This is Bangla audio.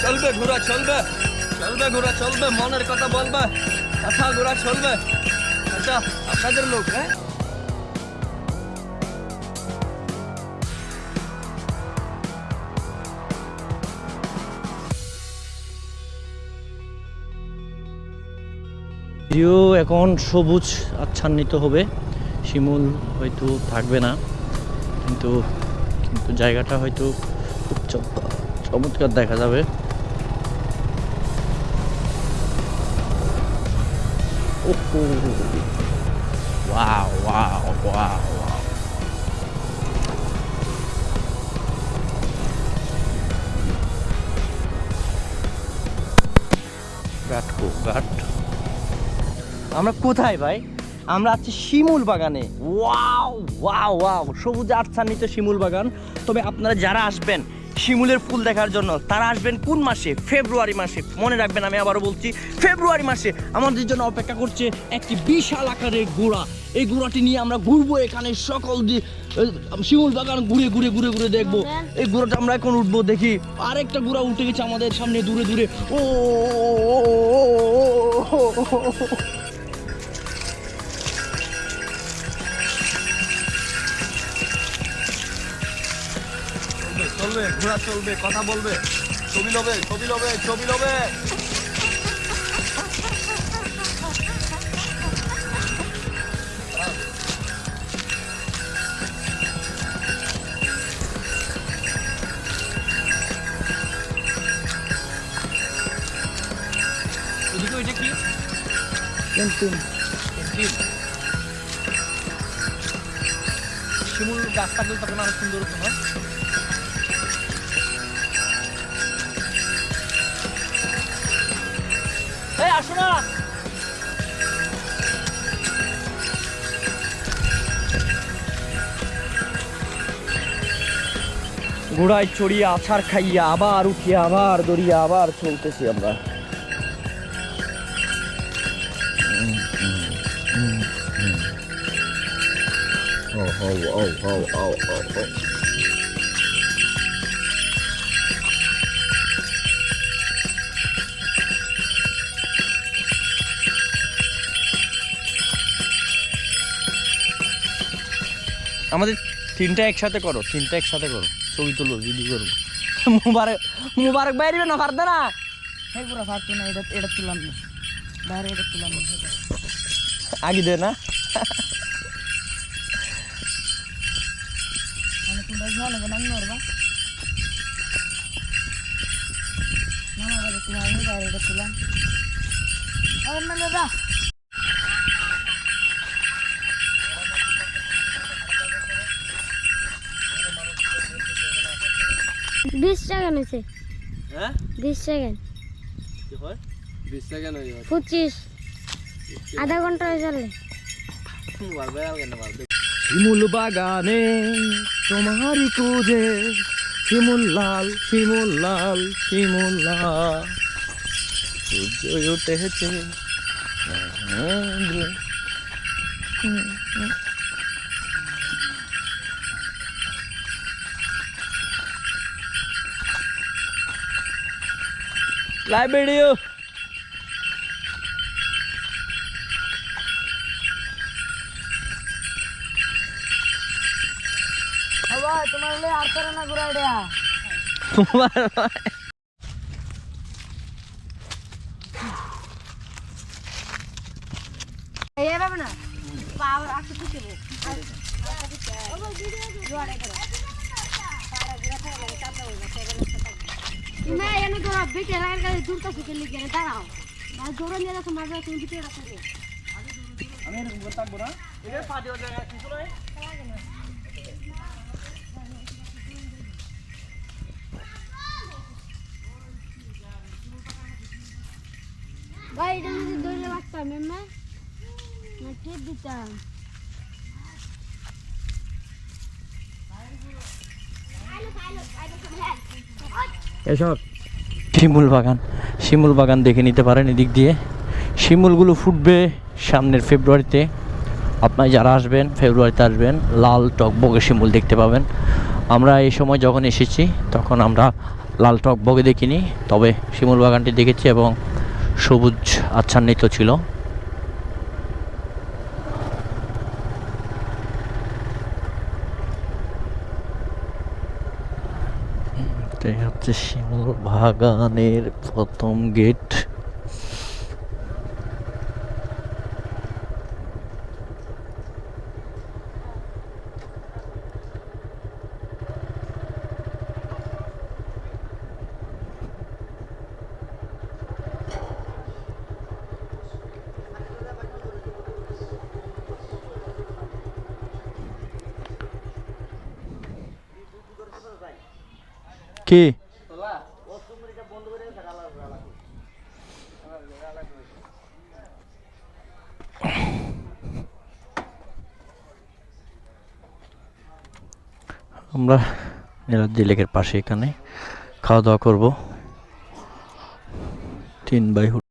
চলবে ঘোড়া চলবে, চলবে ঘোড়া চলবে, মনের কথা বলবে, কথা ঘোড়া চলবে। আচ্ছা আপনাদের লোক, হ্যাঁ যদিও এখন সবুজ আচ্ছন্নিত হবে, শিমুল হয়তো থাকবে না, কিন্তু কিন্তু জায়গাটা হয়তো খুব চমৎকার দেখা যাবে। ওহো, ওয়াও ওয়াও ওয়াও ওয়াও। ঘাট। আমরা কোথায় ভাই? আমরা আছি শিমুল বাগানে। ওয়াও ওয়াও ওয়াও, সবুজ আচ্ছন্নিত শিমুল বাগান। তবে আপনারা যারা আসবেন শিমুলের ফুল দেখার জন্য, তারা আসবেন কোন মাসে? ফেব্রুয়ারি মাসে। মনে রাখবেন, আমি আবারও বলছি, ফেব্রুয়ারি মাসে আমাদের জন্য অপেক্ষা করছে একটি বিশাল আকারের ঘোড়া। এই ঘোড়াটি নিয়ে আমরা ঘুরবো এখানে, সকল দিয়ে শিমুল বাগান ঘুরে ঘুরে ঘুরে ঘুরে দেখবো। এই ঘোড়াটা আমরা এখন উঠবো, দেখি আরেকটা ঘোড়া উঠে গেছে আমাদের সামনে দূরে দূরে। ও চলবে ঘোড়া চলবে, কথা বলবে, ছবি লবে, ছবি লবে, ছবি লবে। এটা কি? শিমুল গাছ থাকলে তখন আরো সুন্দর হতো না? আসো না, ঘোড়ায় চড়িয়ে আছাড় খাইয়া আবার উঠিয়া আবার দড়িয়া আবার চলতেছি আমরা। আমাদের তিনটা একসাথে করো, তিনটা একসাথে করো, ছবি তুলো, ভিডিও করবো। মুবারক বাইরে না পারতে না, পুরো পারতো না। এটা তুলাম না বাইরে, এটা তুলাম না আগে দে না। মানে তোমরা ভালো করে নাম মারবা না, বাইরে তুলাম, আমি বাইরে এটা তুলাম। আর না দাদা बीस सेकेंड से হ্যাঁ 20 सेकेंड কি হয়? 20 সেকেন্ড হয়ে 25 आधा घंटा हो चले। শিমুল বাগানে তোমারই খোঁজে, শিমুল লাল শিমুল লাল শিমুল লাল, সূর্য উঠেছে। লাইভ ভিডিও ভাই তোমার লে আর করে না ঘুরাই দেয়া। এই হবে না পাওয়ার আটকে দিতে হবে। ও বল ভিডিও জোড়া করে সারা ঘুরা থাকে লাগে চাপা হয়ে যাচ্ছে। मैं ये नहीं करो बेटे लगा कर दूर तक चली गए दाঁড়াও আর জোরে নিয়ে যাচ্ছে মাঝে তুমি ভিতরে রাখো। আমি এরকম করে থাকবো না, এটা পা দেওয়ার জায়গা কিছু নয়। भाई এটা যদি ধরে রাখতাম मैं টিপ দিতাম। এসব শিমুল বাগান দেখে নিতে পারেন। এদিক দিয়ে শিমুলগুলো ফুটবে সামনের ফেব্রুয়ারিতে, আপনারা যারা আসবেন ফেব্রুয়ারিতে আসবেন লাল টকবগে শিমুল দেখতে পাবেন। আমরা এই সময় যখন এসেছি তখন আমরা লাল টকবগে দেখিনি, তবে শিমুল বাগানটি দেখেছি এবং সবুজ আচ্ছান্বিত ছিল। এটাই হচ্ছে শিমুল বাগানের প্রথম গেট। কি আমরা নীলাদ্রি লেকের পাশে এখানে খাওয়া দাওয়া করবো 3 বাই